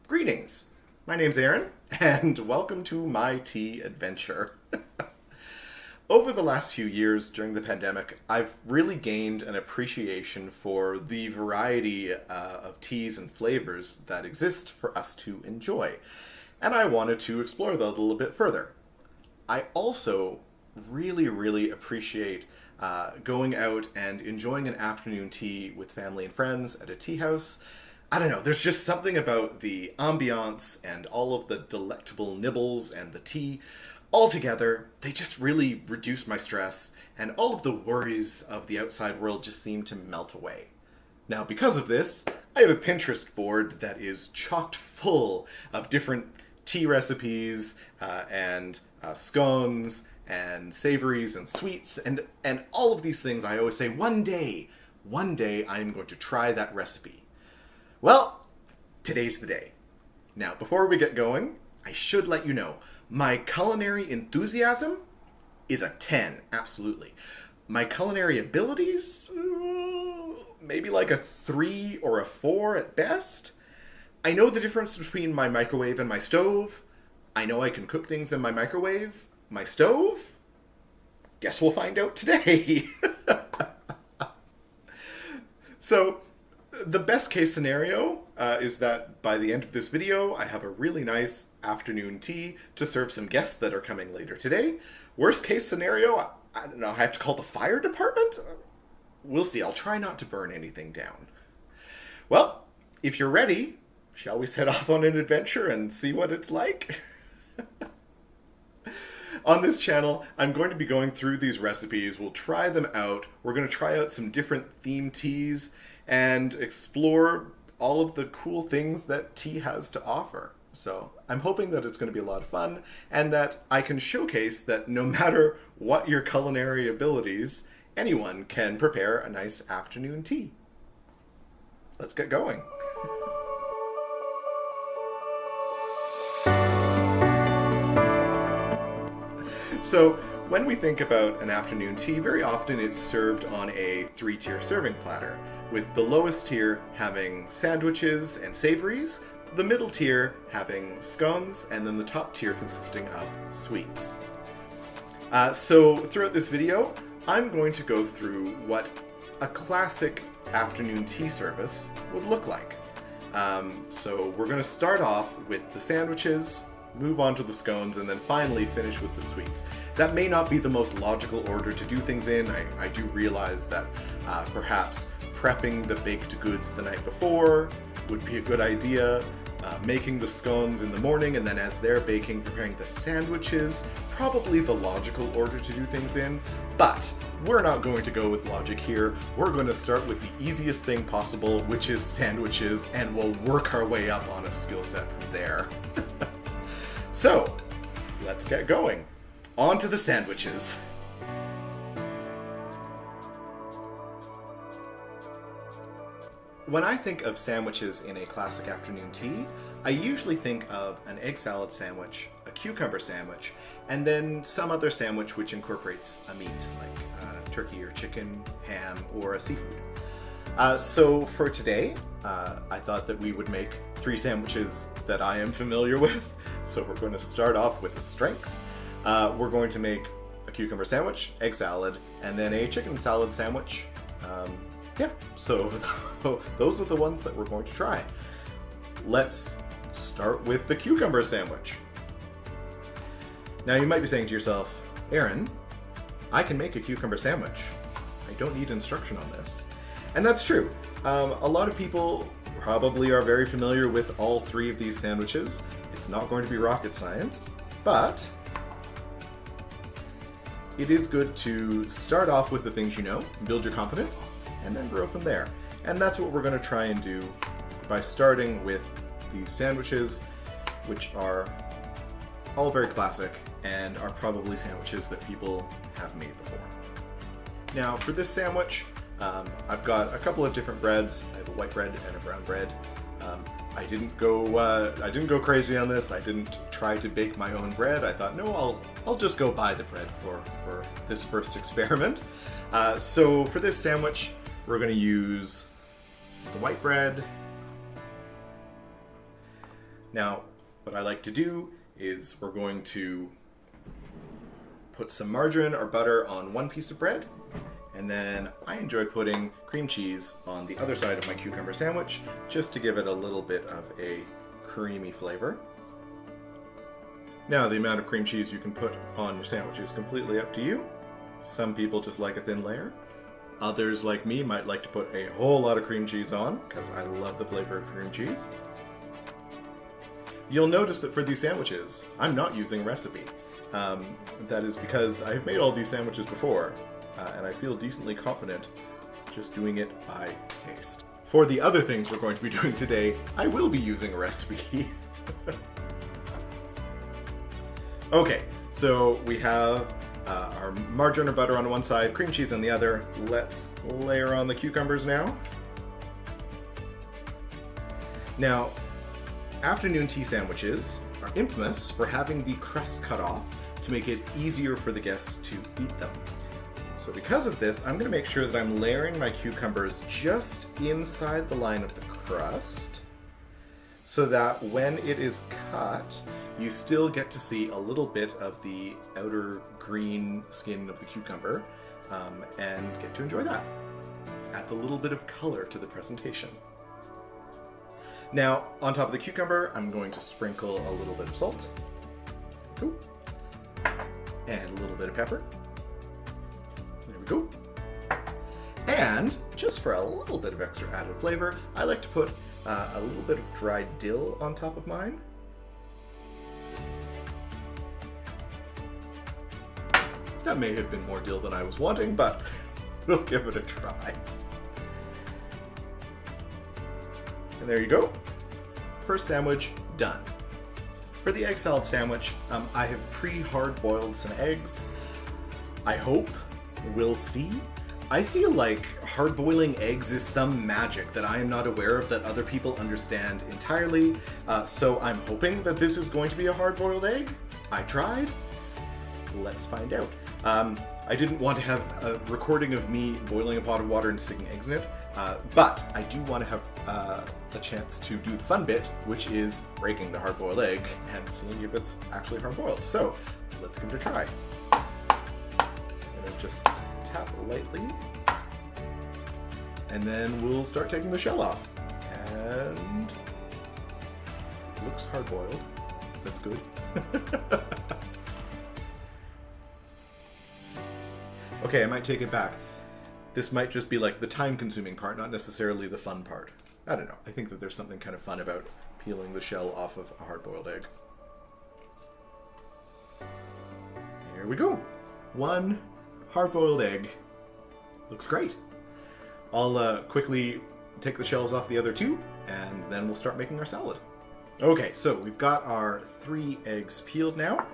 Greetings! My name's Aaron, and welcome to my tea adventure. Over the last few years during the pandemic, I've really gained an appreciation for the variety of teas and flavors that exist for us to enjoy, and I wanted to explore that a little bit further. I also really appreciate going out and enjoying an afternoon tea with family and friends at a tea house. I don't know, there's just something about the ambiance and all of the delectable nibbles and the tea. Altogether, they just really reduce my stress, and all of the worries of the outside world just seem to melt away. Now, because of this, I have a Pinterest board that is chocked full of different tea recipes and scones and savories and sweets and all of these things. I always say, one day I am going to try that recipe. Well, today's the day. Now, before we get going, I should let you know, my culinary enthusiasm is a 10, absolutely. My culinary abilities, maybe like a 3 or a 4 at best. I know the difference between my microwave and my stove. I know I can cook things in my microwave. My stove? Guess we'll find out today. So, the best case scenario is that by the end of this video, I have a really nice afternoon tea to serve some guests that are coming later today. Worst case scenario, I don't know, I have to call the fire department? We'll see, I'll try not to burn anything down. Well, if you're ready, shall we set off on an adventure and see what it's like? On this channel, I'm going to be going through these recipes. We'll try them out. We're going to try out some different themed teas and explore all of the cool things that tea has to offer. So I'm hoping that it's going to be a lot of fun and that I can showcase that no matter what your culinary abilities, anyone can prepare a nice afternoon tea. Let's get going. So when we think about an afternoon tea, very often it's served on a 3-tier serving platter, with the lowest tier having sandwiches and savories, the middle tier having scones, and then the top tier consisting of sweets. So throughout this video, I'm going to go through what a classic afternoon tea service would look like. So we're going to start off with the sandwiches, move on to the scones, and then finally finish with the sweets. That may not be the most logical order to do things in. I do realize that perhaps prepping the baked goods the night before would be a good idea. Making the scones in the morning, and then as they're baking, preparing the sandwiches, probably the logical order to do things in. But we're not going to go with logic here. We're going to start with the easiest thing possible, which is sandwiches, and we'll work our way up on a skill set from there. So, let's get going. On to the sandwiches. When I think of sandwiches in a classic afternoon tea, I usually think of an egg salad sandwich, a cucumber sandwich, and then some other sandwich which incorporates a meat, like turkey or chicken, ham, or a seafood. So for today, I thought that we would make 3 sandwiches that I am familiar with. So we're going to start off with strength. We're going to make a cucumber sandwich, egg salad, and then a chicken salad sandwich. So those are the ones that we're going to try. Let's start with the cucumber sandwich. Now you might be saying to yourself, Aaron, I can make a cucumber sandwich. I don't need instruction on this. And that's true. A lot of people probably are very familiar with all 3 of these sandwiches. It's not going to be rocket science, but it is good to start off with the things you know, build your confidence, and then grow from there. And that's what we're going to try and do by starting with these sandwiches, which are all very classic and are probably sandwiches that people have made before. Now for this sandwich, I've got a couple of different breads. I have a white bread and a brown bread. I didn't go crazy on this. I didn't try to bake my own bread. I thought, no, I'll just go buy the bread for this first experiment. So for this sandwich, we're going to use the white bread, Now, what I like to do is we're going to put some margarine or butter on one piece of bread, and then I enjoy putting cream cheese on the other side of my cucumber sandwich just to give it a little bit of a creamy flavor. Now, the amount of cream cheese you can put on your sandwich is completely up to you. Some people just like a thin layer. Others, like me, might like to put a whole lot of cream cheese on because I love the flavor of cream cheese. You'll notice that for these sandwiches, I'm not using a recipe. That is because I've made all these sandwiches before, and I feel decently confident just doing it by taste. For the other things we're going to be doing today, I will be using a recipe. Okay, so we have our margarine or butter on one side, cream cheese on the other. Let's layer on the cucumbers now. Now, afternoon tea sandwiches are infamous for having the crusts cut off to make it easier for the guests to eat them. So because of this, I'm going to make sure that I'm layering my cucumbers just inside the line of the crust so that when it is cut, you still get to see a little bit of the outer green skin of the cucumber and get to enjoy that. Adds a little bit of color to the presentation. Now, on top of the cucumber, I'm going to sprinkle a little bit of salt. Cool. And a little bit of pepper. There we go. And just for a little bit of extra added flavor, I like to put a little bit of dried dill on top of mine. That may have been more dill than I was wanting, but we'll give it a try. And there you go. First sandwich done. For the egg salad sandwich, I have pre-hard boiled some eggs. I hope, we'll see. I feel like hard boiling eggs is some magic that I am not aware of that other people understand entirely. So I'm hoping that this is going to be a hard boiled egg. I tried. Let's find out. I didn't want to have a recording of me boiling a pot of water and sticking eggs in it, but I do want to have a chance to do the fun bit, which is breaking the hard-boiled egg and seeing if it's actually hard-boiled. So let's give it a try. I'm gonna just tap lightly, and then we'll start taking the shell off. And it looks hard-boiled. That's good. Okay, I might take it back. This might just be like the time-consuming part, not necessarily the fun part. I don't know. I think that there's something kind of fun about peeling the shell off of a hard-boiled egg. Here we go. One hard-boiled egg. Looks great. I'll quickly take the shells off the other two, and then we'll start making our salad. Okay, so we've got our 3 eggs peeled now.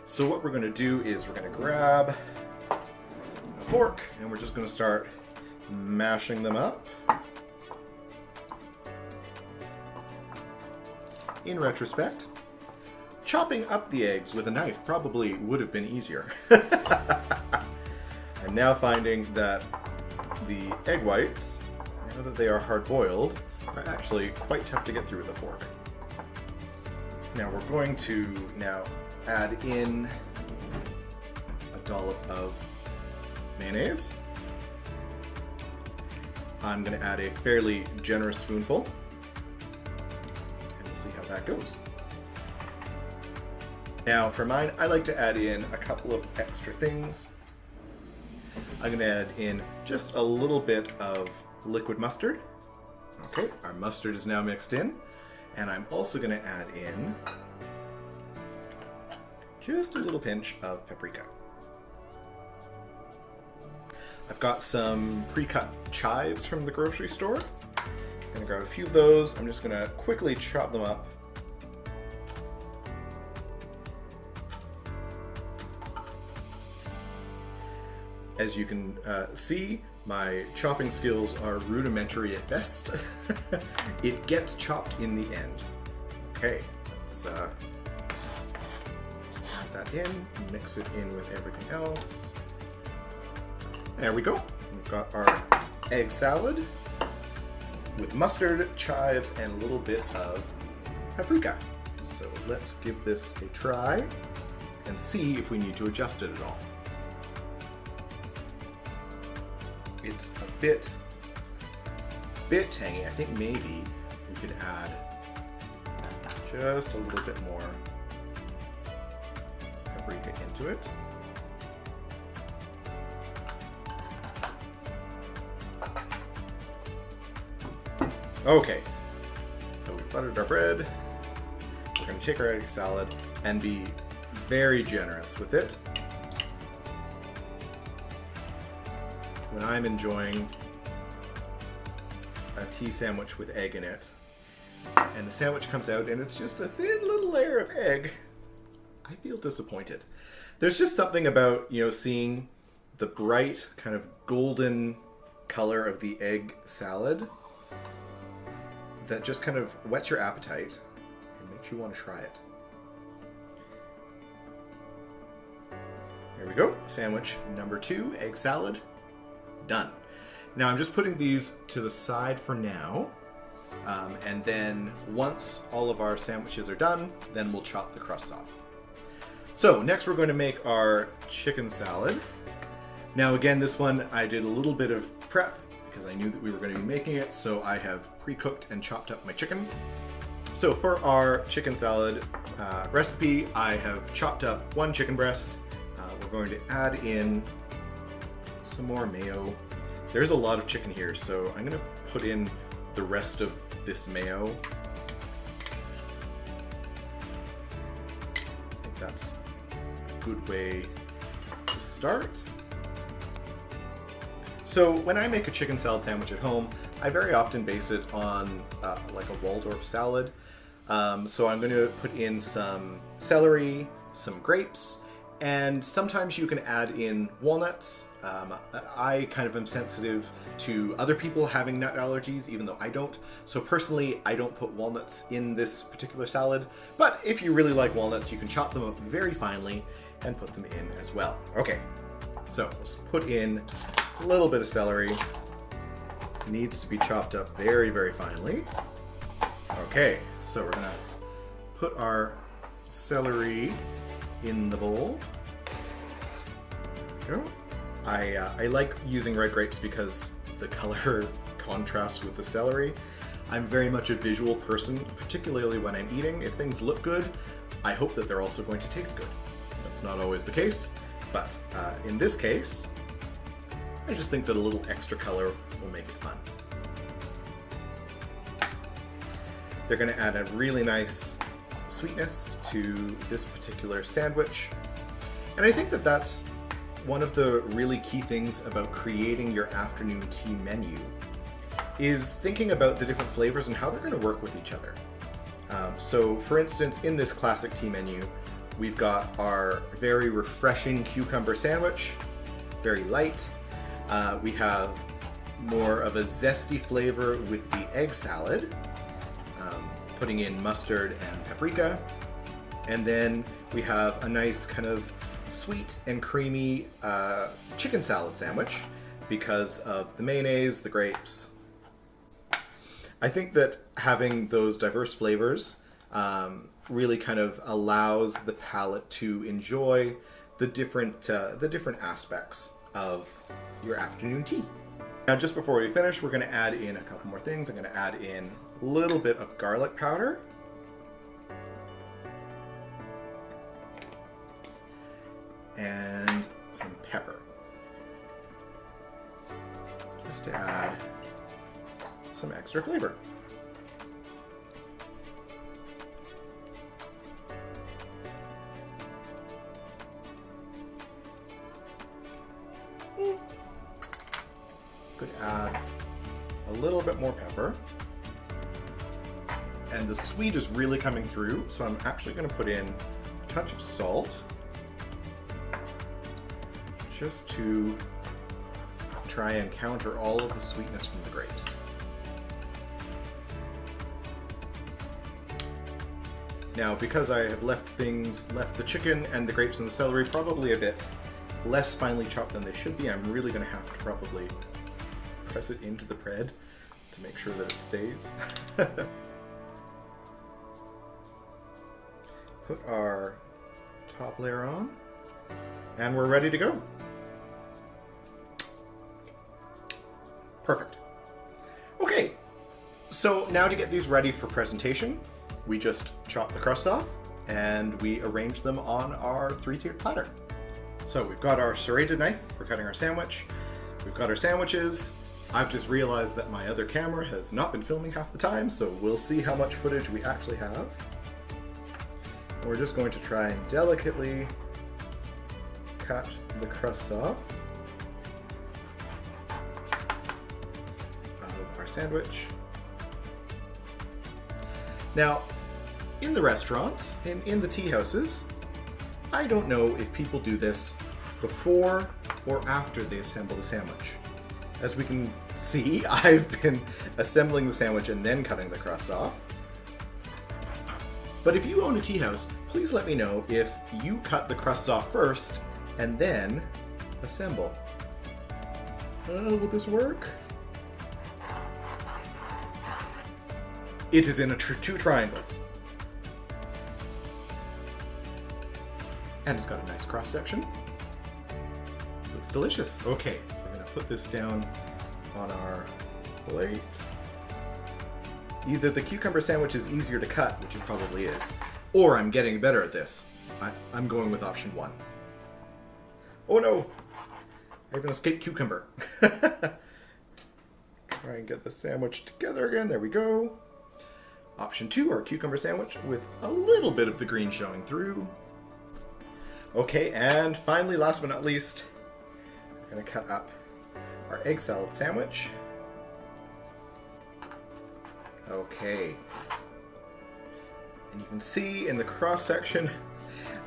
So what we're going to do is we're going to grab a fork, and we're just going to start mashing them up. In retrospect, chopping up the eggs with a knife probably would have been easier. I'm now finding that the egg whites, now that they are hard-boiled, are actually quite tough to get through with a fork. Now we're going to now add in a dollop of mayonnaise. I'm going to add a fairly generous spoonful, and we'll see how that goes. Now for mine, I like to add in a couple of extra things. I'm going to add in just a little bit of liquid mustard. Okay, our mustard is now mixed in, and I'm also going to add in just a little pinch of paprika. I've got some pre-cut chives from the grocery store. I'm going to grab a few of those. I'm just going to quickly chop them up. As you can see, my chopping skills are rudimentary at best. It gets chopped in the end. Okay, let's add that in, mix it in with everything else. There we go. We've got our egg salad with mustard, chives, and a little bit of paprika. So let's give this a try and see if we need to adjust it at all. It's a bit tangy. I think maybe we could add just a little bit more paprika into it. Okay, so we buttered our bread. We're going to take our egg salad and be very generous with it. When I'm enjoying a tea sandwich with egg in it, and the sandwich comes out and it's just a thin little layer of egg, I feel disappointed. There's just something about, seeing the bright kind of golden color of the egg salad that just kind of whets your appetite and makes you want to try it. Here we go. Sandwich number 2, egg salad, done. Now I'm just putting these to the side for now. And then once all of our sandwiches are done, then we'll chop the crusts off. So next we're going to make our chicken salad. Now again, this one I did a little bit of prep because I knew that we were going to be making it, so I have pre-cooked and chopped up my chicken. So for our chicken salad recipe, I have chopped up 1 chicken breast. We're going to add in some more mayo. There's a lot of chicken here, so I'm going to put in the rest of this mayo. I think that's a good way to start. So when I make a chicken salad sandwich at home, I very often base it on like a Waldorf salad. So I'm going to put in some celery, some grapes, and sometimes you can add in walnuts. I kind of am sensitive to other people having nut allergies, even though I don't. So personally, I don't put walnuts in this particular salad. But if you really like walnuts, you can chop them up very finely and put them in as well. Okay, so let's put in a little bit of celery. It needs to be chopped up very, very finely. Okay, so we're gonna put our celery in the bowl. There we go. I like using red grapes because the color contrasts with the celery. I'm very much a visual person, particularly when I'm eating. If things look good, I hope that they're also going to taste good. That's not always the case, but in this case, I just think that a little extra color will make it fun. They're going to add a really nice sweetness to this particular sandwich. And I think that that's one of the really key things about creating your afternoon tea menu, is thinking about the different flavors and how they're going to work with each other. So for instance, in this classic tea menu, we've got our very refreshing cucumber sandwich, very light. We have more of a zesty flavor with the egg salad, putting in mustard and paprika. And then we have a nice kind of sweet and creamy chicken salad sandwich because of the mayonnaise, the grapes. I think that having those diverse flavors really kind of allows the palate to enjoy the different aspects of your afternoon tea. Now, just before we finish, we're going to add in a couple more things. I'm going to add in a little bit of garlic powder. And some pepper. Just to add some extra flavor. Could add a little bit more pepper. And the sweet is really coming through, so I'm actually going to put in a touch of salt, just to try and counter all of the sweetness from the grapes. Now, because I have left the chicken and the grapes and the celery probably a bit less finely chopped than they should be, I'm really going to have to probably press it into the bread to make sure that it stays. put our top layer on, and we're ready to go. Perfect. Okay, so now to get these ready for presentation, we just chop the crusts off and we arrange them on our 3-tiered platter. So we've got our serrated knife for cutting our sandwich. We've got our sandwiches. I've just realized that my other camera has not been filming half the time, so we'll see how much footage we actually have. And we're just going to try and delicately cut the crusts off of our sandwich. Now, in the restaurants and in the tea houses, I don't know if people do this before or after they assemble the sandwich. As we can see, I've been assembling the sandwich and then cutting the crust off. But if you own a tea house, please let me know if you cut the crusts off first and then assemble. Will this work? It is in two triangles. And it's got a nice cross section. Looks delicious. Okay, we're gonna put this down on our plate. Either the cucumber sandwich is easier to cut, which it probably is, or I'm getting better at this. I'm going with option 1. Oh no! I have an escaped cucumber. Try and get the sandwich together again. There we go. Option 2, our cucumber sandwich with a little bit of the green showing through. Okay, and finally, last but not least, we're going to cut up our egg salad sandwich. Okay. And you can see in the cross section,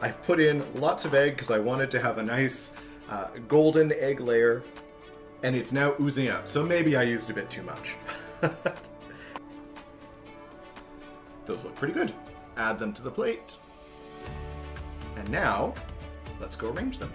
I've put in lots of egg because I wanted to have a nice golden egg layer, and it's now oozing out, so maybe I used a bit too much. Those look pretty good. Add them to the plate. And now, let's go arrange them.